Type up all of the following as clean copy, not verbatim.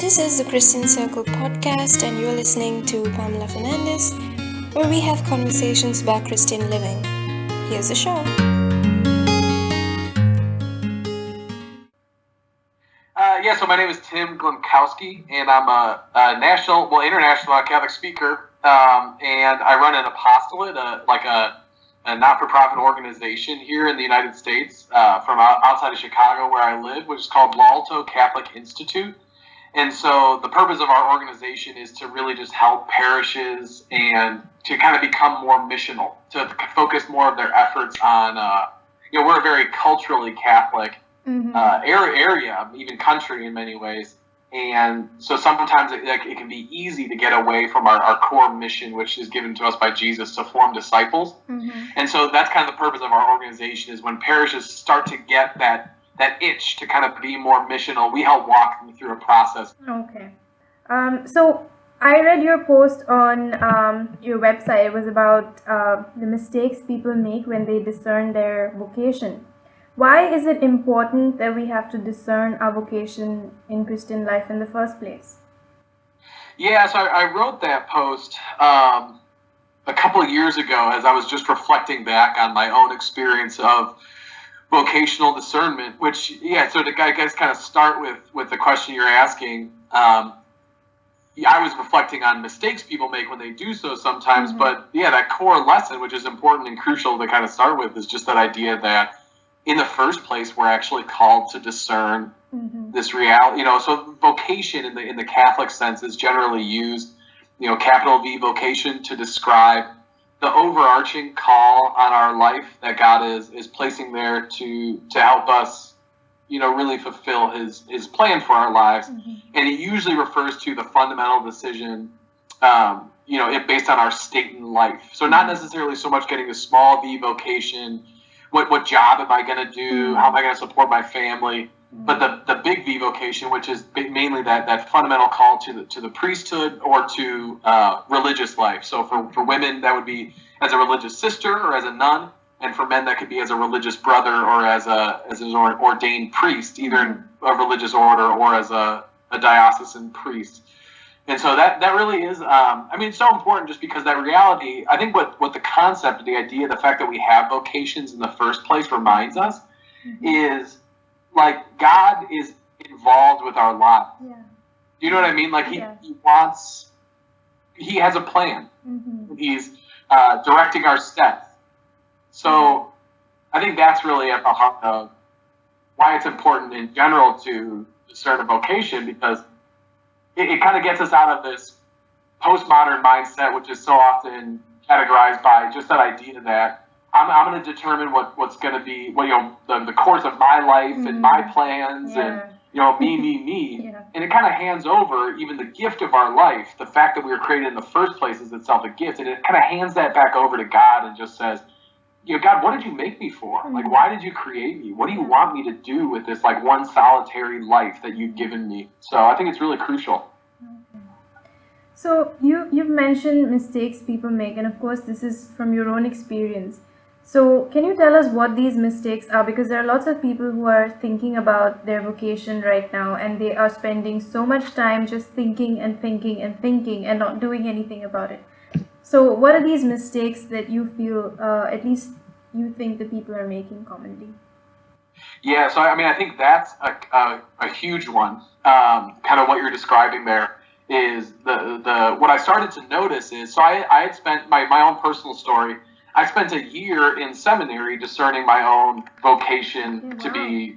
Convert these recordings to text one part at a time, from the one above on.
This is the Christian Circle podcast, and you're listening to Pamela Fernandes, where we have conversations about Christian living. Here's the show. So my name is Tim Glemkowski, and I'm a international Catholic speaker, and I run an apostolate, a not-for-profit organization here in the United States from outside of Chicago where I live, which is called Catholic Institute. And so the purpose of our organization is to really just help parishes and to kind of become more missional, to focus more of their efforts on, we're a very culturally Catholic area, even country in many ways. And so sometimes it can be easy to get away from our core mission, which is given to us by Jesus, to form disciples. And so that's kind of the purpose of our organization, is when parishes start to get that itch to kind of be more missional, we help walk them through a process. Okay. So I read your post on your website. It was about the mistakes people make when they discern their vocation. Why is it important that we have to discern our vocation in Christian life in the first place? Yeah, so I wrote that post a couple of years ago as I was just reflecting back on my own experience of vocational discernment, which, so to I guess kind of start with the question you're asking, I was reflecting on mistakes people make when they do so sometimes, but that core lesson, which is important and crucial to kind of start with, is just that idea that in the first place, we're actually called to discern this reality. So vocation in the Catholic sense is generally used, capital V vocation, to describe the overarching call on our life that God is placing there to help us, really fulfill His plan for our lives. And it usually refers to the fundamental decision, based on our state in life. So not necessarily so much getting a small V vocation. What job am I going to do? How am I going to support my family? But the big V vocation, which is mainly that fundamental call to the priesthood or to religious life. So for women, that would be as a religious sister or as a nun, and for men, that could be as a religious brother or as an ordained priest, either in a religious order or as a diocesan priest. And so that really is, it's so important, just because that reality, I think what the concept, the idea, the fact that we have vocations in the first place reminds us is, like, God is involved with our lives. Yeah. Do you know what I mean? Like, He has a plan. He's directing our steps. So I think that's really at the heart of why it's important in general to discern a vocation, because it kind of gets us out of this postmodern mindset, which is so often categorized by just that idea that I'm going to determine what's going to be, the course of my life and my plans and, me. Yeah. And it kind of hands over even the gift of our life, the fact that we were created in the first place is itself a gift. And it kind of hands that back over to God and just says, God, what did you make me for? Like, why did you create me? What do you want me to do with this, like, one solitary life that you've given me? So I think it's really crucial. So you've mentioned mistakes people make, and of course this is from your own experience. So can you tell us what these mistakes are? Because there are lots of people who are thinking about their vocation right now, and they are spending so much time just thinking and thinking and thinking and not doing anything about it. So what are these mistakes that you feel, at least you think the people are making commonly? Yeah, so I think that's a huge one. Kind of what you're describing there is the what I started to notice is, so I had spent my own personal story. I spent a year in seminary discerning my own vocation to be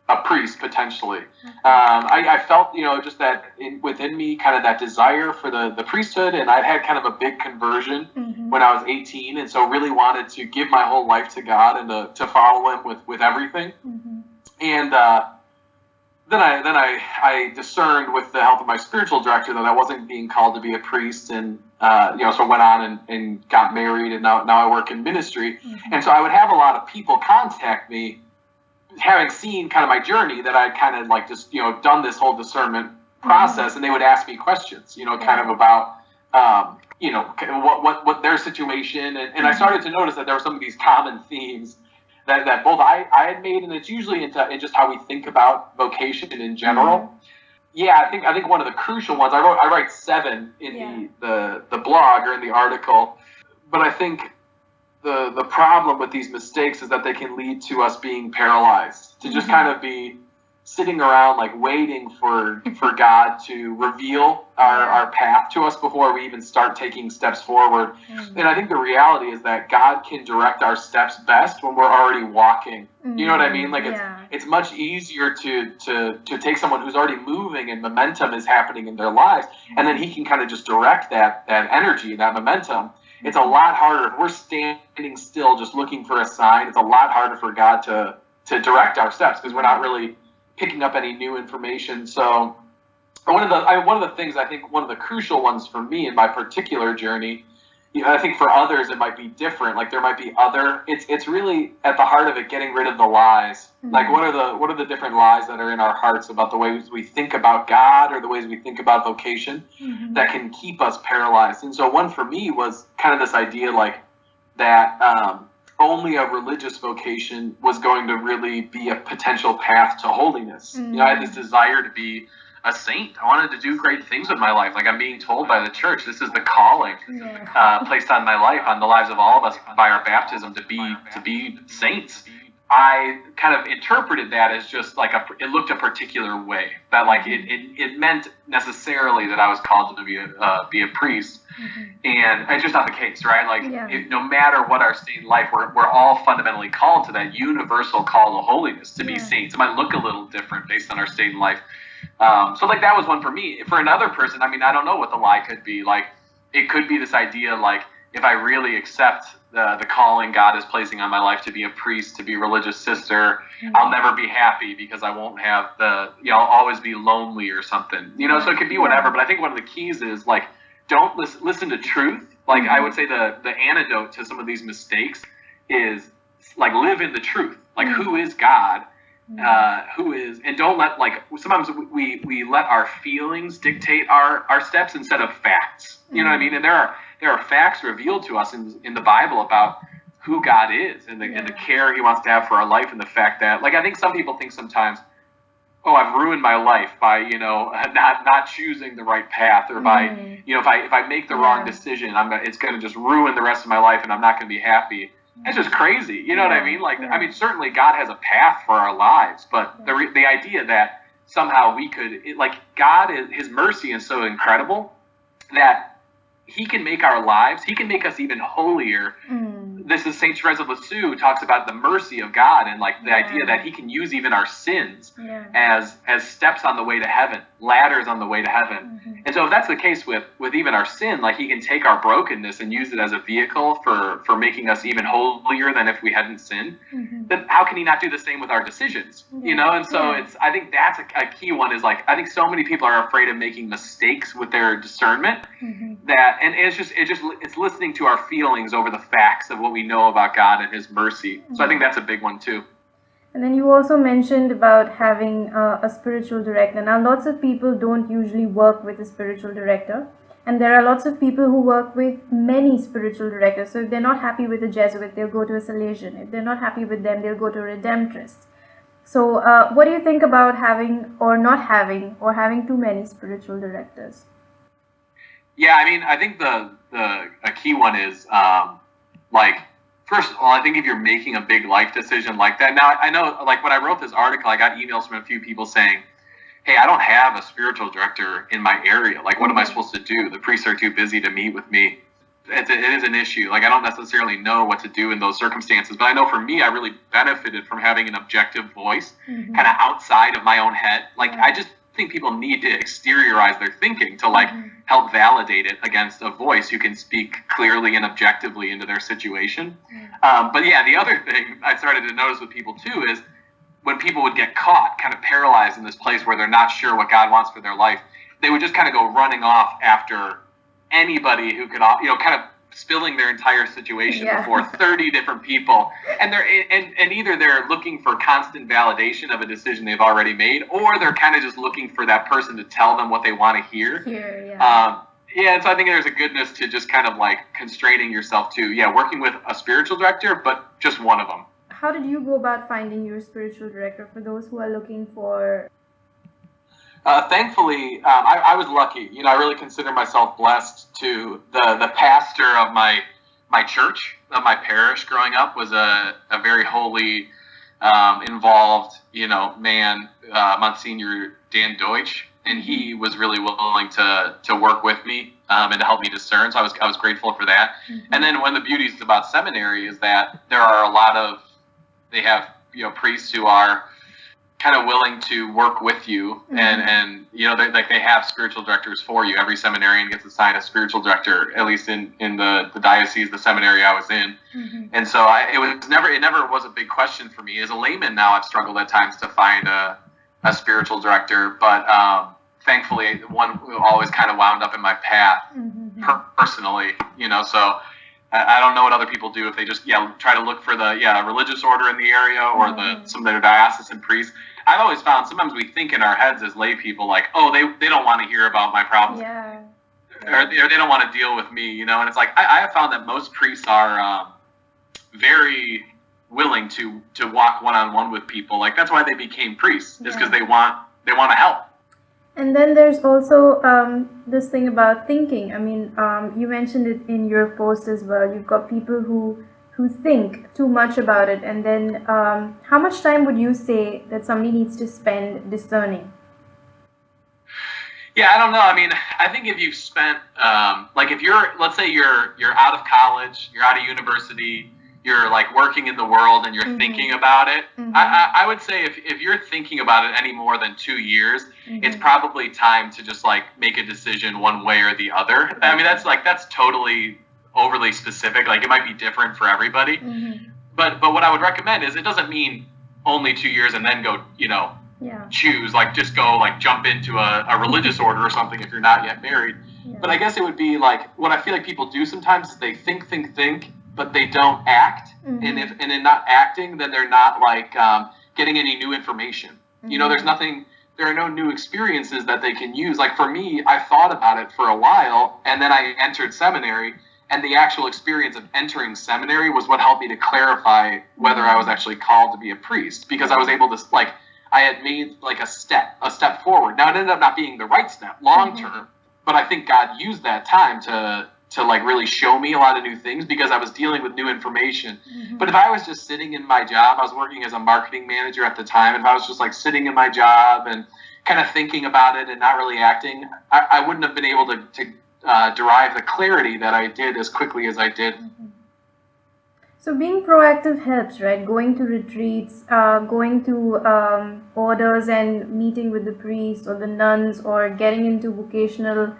a priest, potentially. I felt, just that within me, kind of that desire for the priesthood, and I'd had kind of a big conversion when I was 18, and so really wanted to give my whole life to God and to follow Him with everything. And then I discerned, with the help of my spiritual director, that I wasn't being called to be a priest, and so went on and got married, and now I work in ministry. And so I would have a lot of people contact me, having seen kind of my journey, that I'd kind of like just, done this whole discernment process, and they would ask me questions, kind of about, what their situation, and I started to notice that there were some of these common themes that both I had made, and it's usually in just how we think about vocation in general. Yeah, I think one of the crucial ones. I write 7 in the blog or in the article, but I think the problem with these mistakes is that they can lead to us being paralyzed, to just kind of be sitting around like waiting for God to reveal our path to us before we even start taking steps forward. And I think the reality is that God can direct our steps best when we're already walking. You know what I mean? Like it's much easier to take someone who's already moving and momentum is happening in their lives, and then he can kind of just direct that energy, that momentum. It's a lot harder if we're standing still just looking for a sign. It's a lot harder for God to direct our steps because we're not really picking up any new information. So one of the things, I think one of the crucial ones for me in my particular journey, I think for others it might be different. Like there might be it's really at the heart of it getting rid of the lies. Like what are the different lies that are in our hearts about the ways we think about God or the ways we think about vocation that can keep us paralyzed. And so one for me was kind of this idea like that only a religious vocation was going to really be a potential path to holiness. I had this desire to be a saint. I wanted to do great things with my life. Like I'm being told by the church, this is the calling placed on my life, on the lives of all of us by our baptism to be saints. I kind of interpreted that as just like it looked a particular way, that like it meant necessarily that I was called to be a priest, and it's just not the case, right? Like no matter what our state in life, we're all fundamentally called to that universal call to holiness, to be saints. It might look a little different based on our state in life. So like that was one for me. For another person, I mean, I don't know what the lie could be. Like it could be this idea like if I really accept the calling God is placing on my life to be a priest, to be a religious sister, I'll never be happy because I won't have I'll always be lonely or something, so it could be whatever. But I think one of the keys is like, don't listen to truth. Like I would say the antidote to some of these mistakes is like live in the truth. Like who is God? And don't let, like, sometimes we let our feelings dictate our steps instead of facts. You know what I mean? And there are facts revealed to us in the Bible about who God is and the care he wants to have for our life, and the fact that, like, I think some people think sometimes, oh, I've ruined my life by, not choosing the right path, or by, if I make the wrong decision, it's going to just ruin the rest of my life and I'm not going to be happy. That's just crazy. You know what I mean? Like, I mean, certainly God has a path for our lives, but the idea that somehow we could, his mercy is so incredible that he can make our lives, he can make us even holier. This is Saint Therese of Lisieux who talks about the mercy of God, and like the idea that he can use even our sins as steps on the way to heaven, ladders on the way to heaven. And so if that's the case with even our sin, like he can take our brokenness and use it as a vehicle for making us even holier than if we hadn't sinned, then how can he not do the same with our decisions? And so I think that's a key one, is like, I think so many people are afraid of making mistakes with their discernment, and it's listening to our feelings over the facts of what we know about God and his mercy. So I think that's a big one too. And then you also mentioned about having a spiritual director. Now, lots of people don't usually work with a spiritual director, and there are lots of people who work with many spiritual directors. So if they're not happy with a Jesuit, they'll go to a Salesian. If they're not happy with them, they'll go to a Redemptorist. So what do you think about having or not having, or having too many spiritual directors? Yeah, I mean, I think a key one is first of all, I think if you're making a big life decision like that, now I know, like when I wrote this article, I got emails from a few people saying, hey, I don't have a spiritual director in my area. Like, what am I supposed to do? The priests are too busy to meet with me. It is an issue. Like, I don't necessarily know what to do in those circumstances, but I know for me, I really benefited from having an objective voice kind of outside of my own head. Like, I just think people need to exteriorize their thinking to like help validate it against a voice who can speak clearly and objectively into their situation. But yeah, the other thing I started to notice with people too is when people would get caught kind of paralyzed in this place where they're not sure what God wants for their life, they would just kind of go running off after anybody who could, kind of spilling their entire situation before 30 different people, and either they're looking for constant validation of a decision they've already made, or they're kind of just looking for that person to tell them what they want to hear. And so I think there's a goodness to just kind of like constraining yourself to working with a spiritual director, but just one of them. How did you go about finding your spiritual director for those who are looking for? Thankfully, I was lucky. I really consider myself blessed to the pastor of my church, of my parish growing up, was a very holy, involved, man, Monsignor Dan Deutsch, and he was really willing to work with me and to help me discern. So I was grateful for that. Mm-hmm. And then one of the beauties about seminary is that there are they have priests who are kind of willing to work with you, mm-hmm. and they have spiritual directors for you. Every seminarian gets assigned a spiritual director, at least in the diocese, the seminary I was in. Mm-hmm. And so it never was a big question for me. As a layman now, I've struggled at times to find a spiritual director, but thankfully one always kind of wound up in my path, mm-hmm. personally, so I don't know what other people do if they just try to look for the religious order in the area or mm-hmm. some of their diocesan priests. I've always found sometimes we think in our heads as lay people like, oh, they don't want to hear about my problems, or they don't want to deal with me, and it's like I have found that most priests are very willing to walk one-on-one with people. Like that's why they became priests, is because they want to help. And then there's also this thing about thinking. I mean, you mentioned it in your post as well. You've got people who think too much about it. And then how much time would you say that somebody needs to spend discerning? Yeah, I don't know. I mean, I think if you've spent, if let's say you're out of college, you're out of university, you're like working in the world and you're mm-hmm. thinking about it, mm-hmm. I would say if you're thinking about it any more than 2 years, mm-hmm. it's probably time to just like make a decision one way or the other. Mm-hmm. I mean, that's totally overly specific. Like it might be different for everybody, mm-hmm. but what I would recommend is it doesn't mean only 2 years and then go, choose, like just go like jump into a religious order or something if you're not yet married. Yeah. But I guess it would be like what I feel like people do sometimes is they think, but they don't act. Mm-hmm. And in not acting, then they're not like getting any new information. Mm-hmm. There are no new experiences that they can use. Like for me, I thought about it for a while, and then I entered seminary, and the actual experience of entering seminary was what helped me to clarify whether I was actually called to be a priest, because I was able to, like, I had made like a step forward. Now it ended up not being the right step long term, mm-hmm. but I think God used that time to like really show me a lot of new things because I was dealing with new information. Mm-hmm. But if I was just sitting in my job, I was working as a marketing manager at the time, if I was just like sitting in my job and kind of thinking about it and not really acting, I wouldn't have been able to derive the clarity that I did as quickly as I did. Mm-hmm. So being proactive helps, right? Going to retreats, going to orders and meeting with the priests or the nuns, or getting into vocational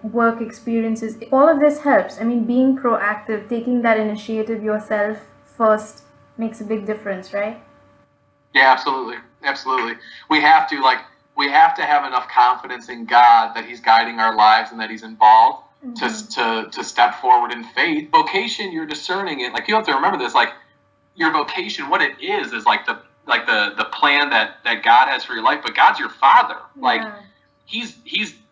work experiences, all of this helps. I mean, being proactive, taking that initiative yourself first makes a big difference, right? Yeah, absolutely. We have to have enough confidence in God that He's guiding our lives and that He's involved, mm-hmm. to step forward in faith. Vocation, you're discerning it. Like you have to remember this. Like your vocation, what it is like the plan that God has for your life. But God's your Father. Like He's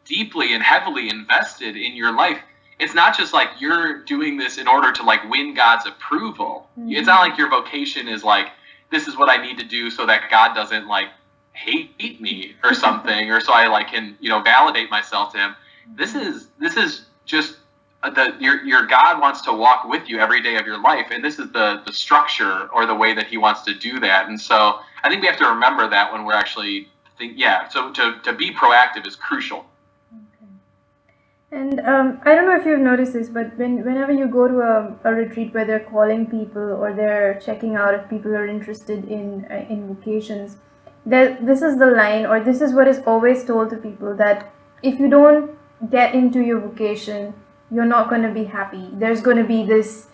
deeply and heavily invested in your life. It's not just like you're doing this in order to like win God's approval. Mm-hmm. It's not like your vocation is like, this is what I need to do so that God doesn't like hate me or something, or so I like can validate myself to Him. This is just your God wants to walk with you every day of your life, and this is the structure or the way that He wants to do that. And so I think we have to remember that when we're actually so to be proactive is crucial. And I don't know if you've noticed this, but whenever you go to a retreat where they're calling people or they're checking out if people are interested in vocations, this is the line, or this is what is always told to people, that if you don't get into your vocation, you're not going to be happy. There's going to be this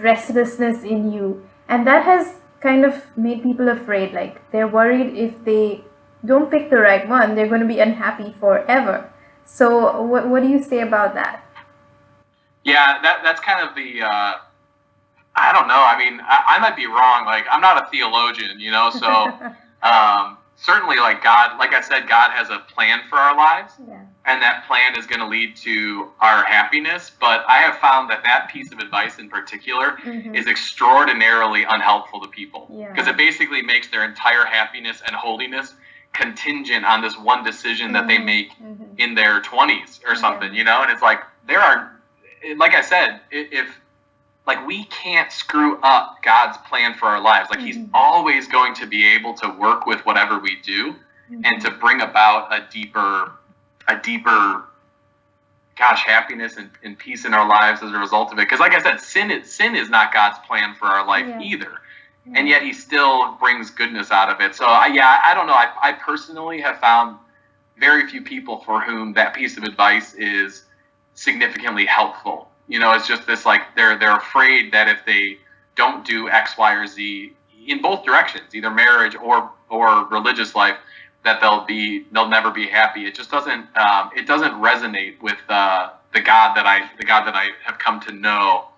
restlessness in you. And that has kind of made people afraid. Like they're worried if they don't pick the right one, they're going to be unhappy forever. So what do you say about that? Yeah, that's kind of the, I don't know. I mean, I might be wrong. Like, I'm not a theologian, so certainly like God, like I said, God has a plan for our lives, and that plan is going to lead to our happiness. But I have found that piece of advice in particular is extraordinarily unhelpful to people, because it basically makes their entire happiness and holiness contingent on this one decision that they make in their 20s or something, and it's like there are, like I said, if like we can't screw up God's plan for our lives. Like he's always going to be able to work with whatever we do and to bring about a deeper happiness and peace in our lives as a result of it. Because like I said, sin is not God's plan for our life either. And yet he still brings goodness out of it. So I don't know. I personally have found very few people for whom that piece of advice is significantly helpful. It's just this, like, they're afraid that if they don't do X, Y, or Z in both directions, either marriage or religious life, that they'll never be happy. It just doesn't resonate with the God that I have come to know.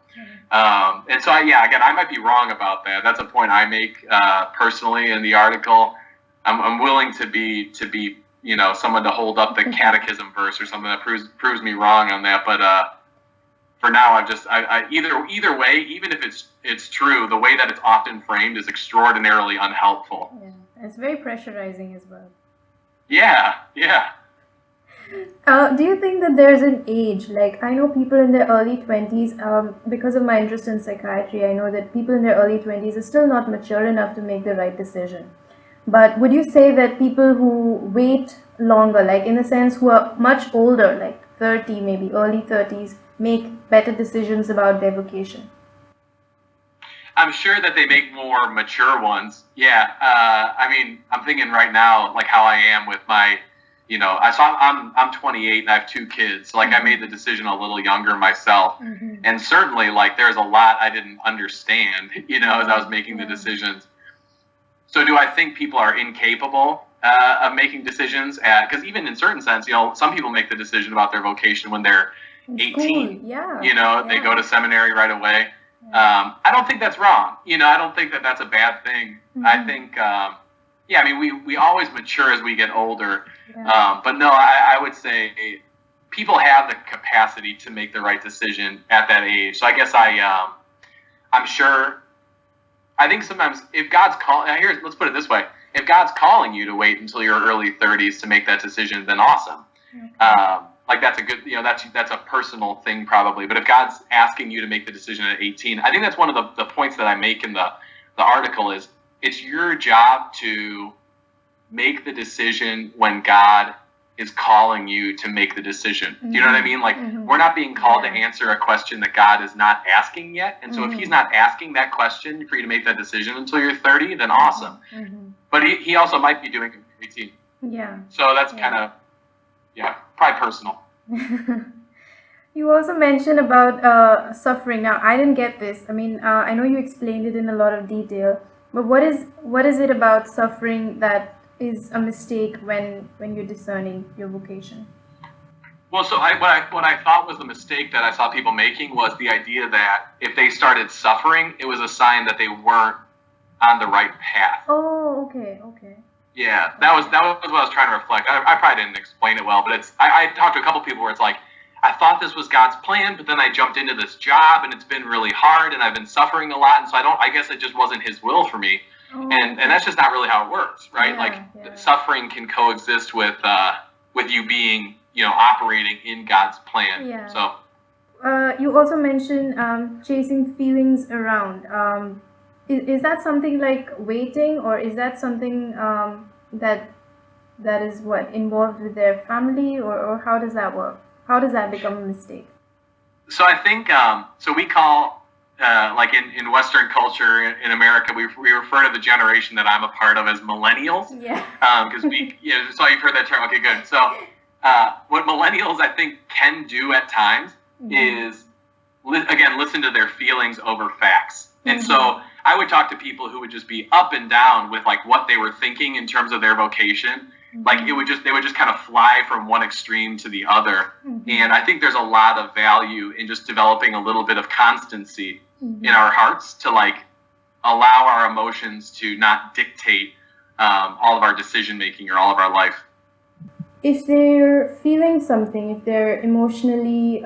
And so again, I might be wrong about that. That's a point I make personally in the article. I'm willing to be someone to hold up the catechism verse or something that proves me wrong on that. But for now, either way, even if it's true, the way that it's often framed is extraordinarily unhelpful. Yeah, it's very pressurizing as well. Yeah. Do you think that there's an age, like I know people in their early 20s, because of my interest in psychiatry, I know that people in their early 20s are still not mature enough to make the right decision. But would you say that people who wait longer, like in the sense who are much older, like 30, maybe early 30s, make better decisions about their vocation? I'm sure that they make more mature ones. Yeah. I'm thinking right now, like how I am with my, I'm 28 and I have 2 kids. So like I made the decision a little younger myself. And certainly like there's a lot I didn't understand, as I was making the decisions. So do I think people are incapable of making decisions because even in certain sense, some people make the decision about their vocation when they're 18. They go to seminary right away. I don't think that's wrong. I don't think that that's a bad thing. I think, we always mature as we get older. But no, I would say people have the capacity to make the right decision at that age. So I guess I'm sure. I think sometimes if God's let's put it this way. If God's calling you to wait until your early 30s to make that decision, then awesome. Like that's a good, that's a personal thing probably. But if God's asking you to make the decision at 18, I think that's one of the points that I make in the article is it's your job to make the decision when God is calling you to make the decision. Do you know what I mean? Like we're not being called to answer a question that God is not asking yet. And so if he's not asking that question for you to make that decision until you're 30, then awesome. But he also might be doing it at 18. Yeah. So that's kind of, probably personal. You also mentioned about suffering. Now, I didn't get this. I know you explained it in a lot of detail, but what is it about suffering that is a mistake when you're discerning your vocation? Well, so what I thought was the mistake that I saw people making was the idea that if they started suffering, it was a sign that they weren't on the right path. Oh, okay. Yeah, that was what I was trying to reflect. I probably didn't explain it well, but I talked to a couple people where it's like, I thought this was God's plan, but then I jumped into this job and it's been really hard and I've been suffering a lot, and so I guess it just wasn't his will for me. And that's just not really how it works, right? Suffering can coexist with you being, operating in God's plan. Yeah. So you also mentioned chasing feelings around. Is that something like waiting, or is that something that is involved with their family, or how does that work? How does that become a mistake? So I think so we call like in Western culture in America, we refer to the generation that I'm a part of as millennials. Yeah. Because so you've heard that term. Okay, good. So what millennials I think can do at times is listen to their feelings over facts. And so I would talk to people who would just be up and down with like what they were thinking in terms of their vocation. Like they would just kind of fly from one extreme to the other. And I think there's a lot of value in just developing a little bit of constancy in our hearts to like allow our emotions to not dictate all of our decision making or all of our life. If they're feeling something, if they're emotionally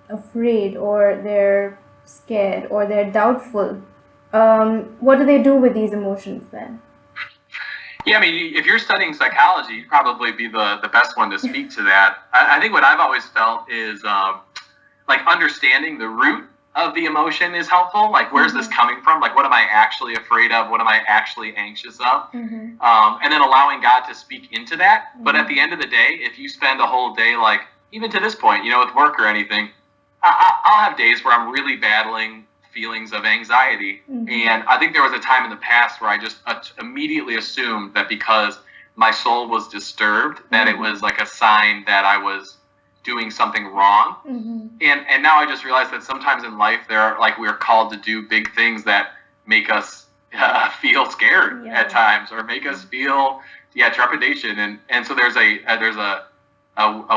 afraid, or they're scared, or they're doubtful, what do they do with these emotions then? Yeah, I mean, if you're studying psychology, you'd probably be the best one to speak to that. I think what I've always felt is like understanding the root of the emotion is helpful. Like, where's this coming from? Like, what am I actually afraid of? What am I actually anxious of? And then allowing God to speak into that. But at the end of the day, if you spend a whole day, like, even to this point, you know, with work or anything, I'll have days where I'm really battling feelings of anxiety. And I think there was a time in the past where I just immediately assumed that because my soul was disturbed, that it was like a sign that I was doing something wrong. And now I just realized that sometimes in life we're called to do big things that make us feel scared at times, or make us feel trepidation. And so there's a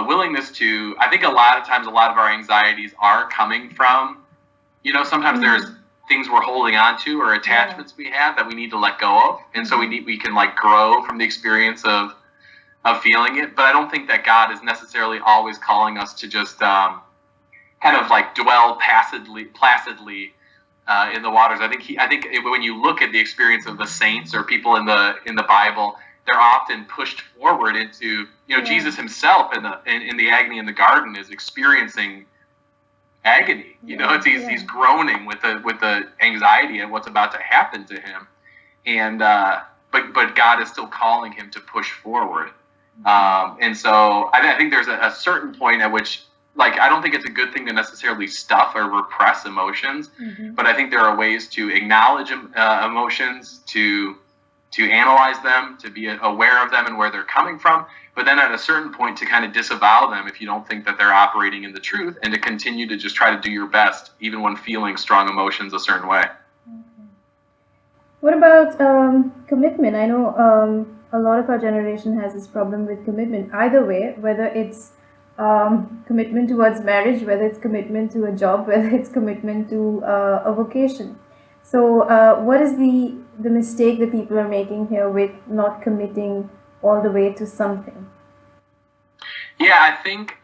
willingness to, I think a lot of times a lot of our anxieties are coming from, you know, sometimes there's things we're holding on to or attachments we have that we need to let go of. And so we can like grow from the experience of feeling it. But I don't think that God is necessarily always calling us to just kind of like dwell placidly in the waters. I think when you look at the experience of the saints or people in the Bible, they're often pushed forward into, you know, Jesus himself in the agony in the garden is experiencing agony. You know, he's groaning with the anxiety of what's about to happen to him, and but God is still calling him to push forward. And so I think there's a certain point at which, like, I don't think it's a good thing to necessarily stuff or repress emotions, but I think there are ways to acknowledge emotions, to analyze them, to be aware of them and where they're coming from, but then at a certain point to kind of disavow them if you don't think that they're operating in the truth, and to continue to just try to do your best even when feeling strong emotions a certain way. What about commitment? I know a lot of our generation has this problem with commitment, either way, whether it's commitment towards marriage, whether it's commitment to a job, whether it's commitment to a vocation. So what is the mistake that people are making here with not committing all the way to something? Yeah, I think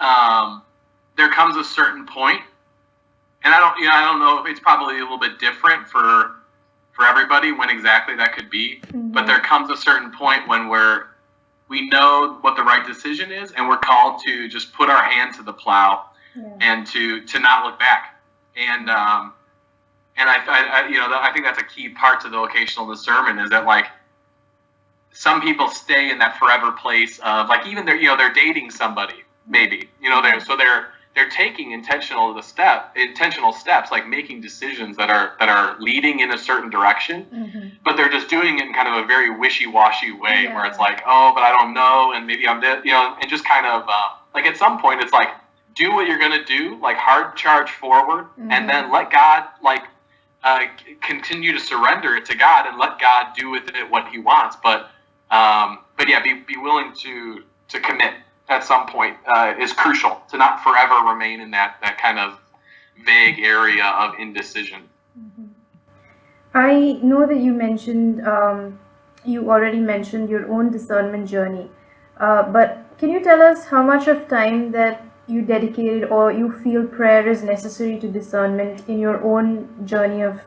there comes a certain point, and I don't know if it's probably a little bit different for everybody when exactly that could be, but there comes a certain point when we know what the right decision is, and we're called to just put our hand to the plow and to not look back. And I think that's a key part to the vocational discernment, is that, like, some people stay in that forever place of, like, even they're dating somebody, maybe, they're taking intentional steps, like making decisions that are leading in a certain direction, but they're just doing it in kind of a very wishy-washy way, where it's like, oh, but I don't know, and maybe I'm dead, and just kind of like at some point it's like, do what you're gonna do, like hard charge forward, and then let God continue to surrender it to God and let God do with it what He wants, but yeah, be willing to commit at some point is crucial, to not forever remain in that kind of vague area of indecision. I know that you already mentioned your own discernment journey, but can you tell us how much of time that you dedicated or you feel prayer is necessary to discernment in your own journey of,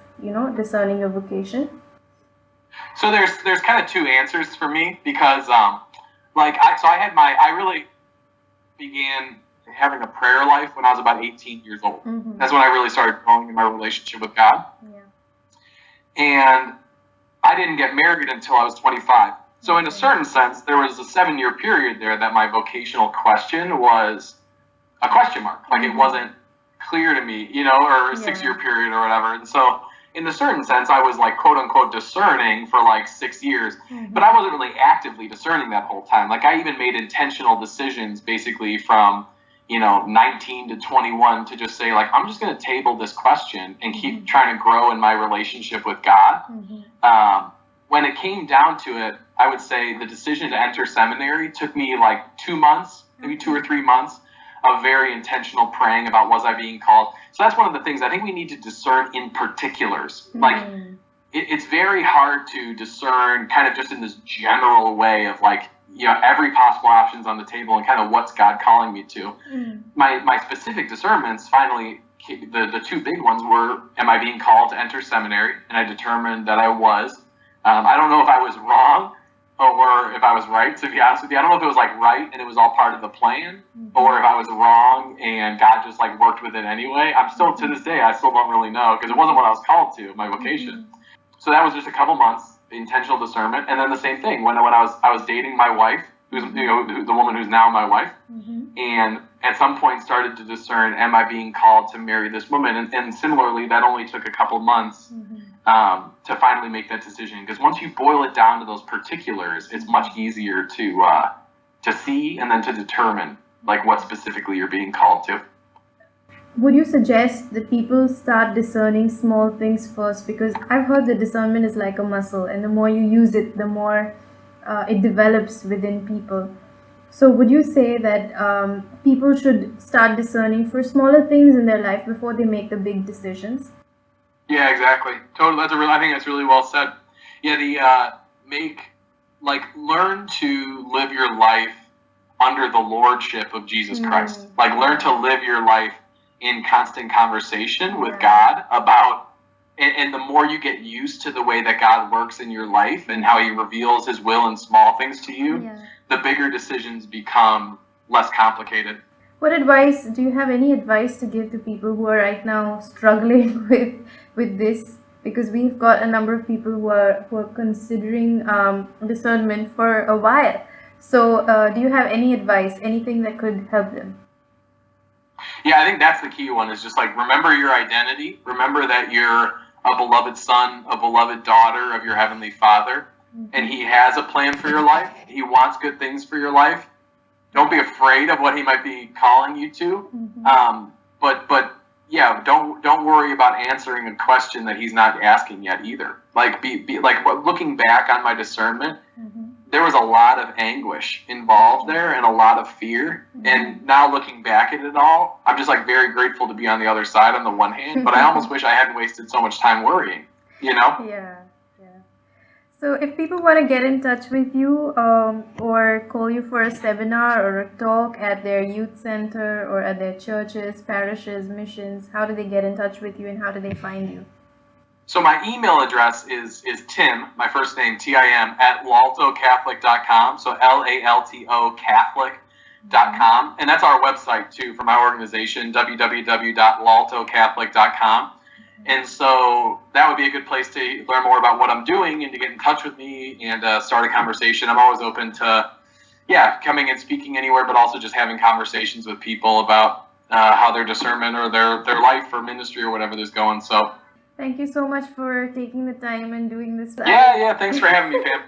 discerning your vocation? So there's kind of two answers for me, because I really began having a prayer life when I was about 18 years old. That's when I really started growing in my relationship with God. And I didn't get married until I was 25. So in a certain sense, there was a 7-year period there that my vocational question was a question mark. Like, it wasn't clear to me, or a 6-year period or whatever. And so in a certain sense, I was, like, quote unquote discerning for like 6 years, but I wasn't really actively discerning that whole time. Like, I even made intentional decisions basically from 19 to 21 to just say, like, I'm just going to table this question and keep trying to grow in my relationship with God. When it came down to it, I would say the decision to enter seminary took me like 2 months, maybe 2 or 3 months of very intentional praying about, was I being called? So that's one of the things I think we need to discern in particulars. Like, it's very hard to discern kind of just in this general way of, like, every possible option's on the table and kind of what's God calling me to. My specific discernments, finally, the two big ones were, am I being called to enter seminary? And I determined that I was. I don't know if I was wrong, or if I was right. To be honest with you, I don't know if it was like right and it was all part of the plan, or if I was wrong and God just like worked with it anyway. I'm still, to this day, I still don't really know, because it wasn't what I was called to, my vocation. So that was just a couple months, intentional discernment. And then the same thing when I was dating my wife, who's the woman who's now my wife, and at some point started to discern, am I being called to marry this woman? And similarly, that only took a couple months to finally make that decision. Because once you boil it down to those particulars, it's much easier to see and then to determine like what specifically you're being called to. Would you suggest that people start discerning small things first? Because I've heard that discernment is like a muscle, and the more you use it, the more it develops within people. So would you say that people should start discerning for smaller things in their life before they make the big decisions? Yeah, exactly. Totally. I think that's really well said. Yeah, learn to live your life under the lordship of Jesus Christ. Like, learn to live your life in constant conversation with God about, and the more you get used to the way that God works in your life and how he reveals his will in small things to you, the bigger decisions become less complicated. Do you have any advice to give to people who are right now struggling with this? Because we've got a number of people who are considering discernment for a while. So do you have any advice, anything that could help them? Yeah, I think that's the key one, is just like, remember your identity. Remember that you're a beloved son, a beloved daughter of your Heavenly Father. And he has a plan for your life. He wants good things for your life. Don't be afraid of what he might be calling you to. But yeah, don't worry about answering a question that he's not asking yet either. Like, be like, looking back on my discernment, there was a lot of anguish involved there and a lot of fear. And now looking back at it all, I'm just like very grateful to be on the other side on the one hand, but I almost wish I hadn't wasted so much time worrying, you know? Yeah. So if people want to get in touch with you or call you for a seminar or a talk at their youth center or at their churches, parishes, missions, how do they get in touch with you and how do they find you? So my email address is Tim, my first name, Tim, at laltocatholic.com. So LALTO Catholic.com. And that's our website too for my organization, www.laltocatholic.com. And so that would be a good place to learn more about what I'm doing and to get in touch with me and start a conversation. I'm always open to, coming and speaking anywhere, but also just having conversations with people about how their discernment or their life or ministry or whatever is going. So thank you so much for taking the time and doing this. Yeah, thanks for having me, Pam.